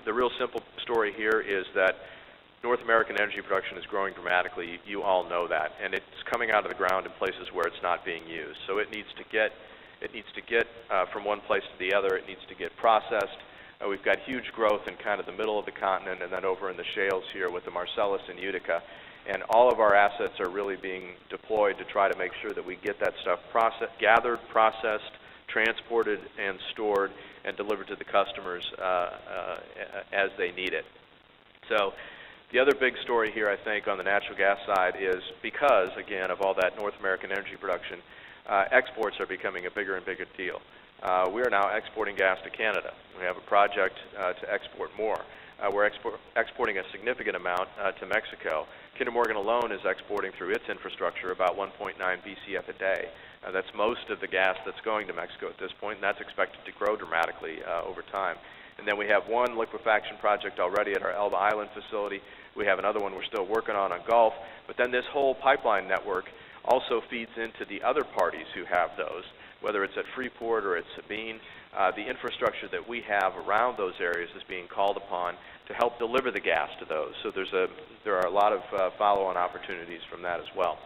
The real simple story here is that North American energy production is growing dramatically. You all know that, and it's coming out of the ground in places where it's not being used. So it needs to get from one place to the other. It needs to get processed. We've got huge growth in kind of the middle of the continent, and then over in the shales here with the Marcellus and Utica. And all of our assets are really being deployed to try to make sure that we get that stuff gathered, processed, transported, and stored, and delivered to the customers as they need it. So the other big story here, I think, on the natural gas side is because, again, of all that North American energy production, exports are becoming a bigger and bigger deal. We are now exporting gas to Canada. We have a project to export more. We're exporting a significant amount to Mexico. Kinder Morgan alone is exporting through its infrastructure about 1.9 BCF a day. That's most of the gas that's going to Mexico at this point, and that's expected to grow dramatically over time. And then we have one liquefaction project already at our Elba Island facility. We have another one we're still working on Gulf. But then this whole pipeline network also feeds into the other parties who have those, whether it's at Freeport or at Sabine. The infrastructure that we have around those areas is being called upon to help deliver the gas to those. So there are a lot of follow-on opportunities from that as well.